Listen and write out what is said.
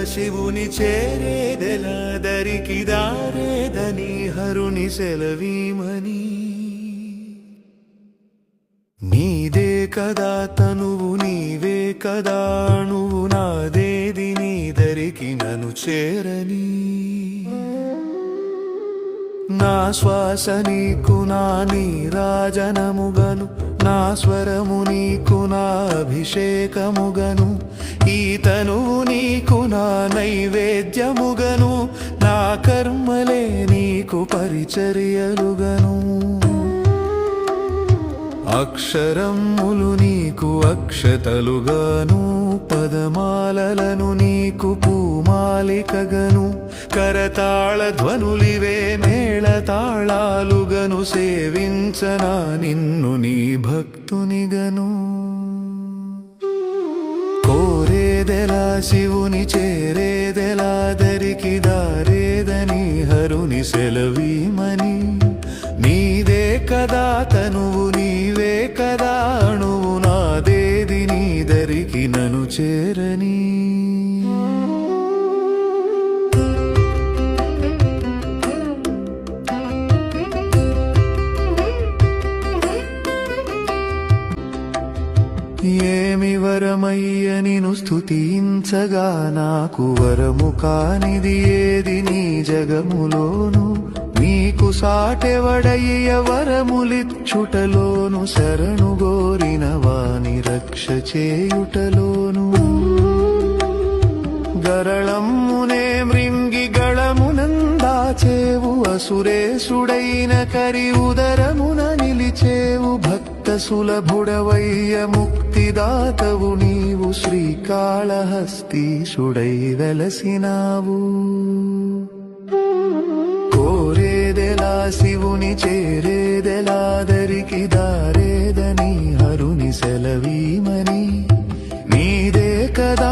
శివుని చేరేదెలా దరికి దారేదని హరుని సెలవీమని నీదే కదా తనువు నీవే కదా నువ్వు నాదేది నీ దరికి నన్ను చేరని నా శ్వాస నీకు నా నీరాజనముగను నా స్వరము నీకు నా అభిషేకముగను ఈ తనువు నీకు నా నైవేద్యముగను నా కర్మలే నీకు పరిచర్యలుగను అక్షరములు నీకు అక్షతలుగాను పదమాలలను నీకు పూమాలికగను కరతాళ ధ్వనులివే మేళతాళాలుగను సేవించనా నిన్ను నీ భక్తునిగను కోరేదెలా శివుని చేరేదెలా దరికి దారేదని హరుని సెలవీమని నీదే కదా తనువు నీవే కదా అణువు నాదేది నీ దరికి నన్ను చేరని ఏమి వరమయ్య నిను స్తుతించగా నాకు వరము కానిది ఏది నీ జగములోను నీకు సాటెవడయ్య వరములిచ్చుటలోను శరణు గోరిన వాని రక్ష చేయుటలోను గరళమ్మునే మృంగి గళమునందాచేవు అసురేశుడైన కరి ఉదరమున నిలిచేవు భక్త సులభుడవయ్య ముక్తిదాతవు నీవు శ్రీకాళహస్తీశుడై వెలసినావు కోరేదెలా శివుని చేరేదెలా దరికి దారేదని హరుని సెలవీమని నీదే కదా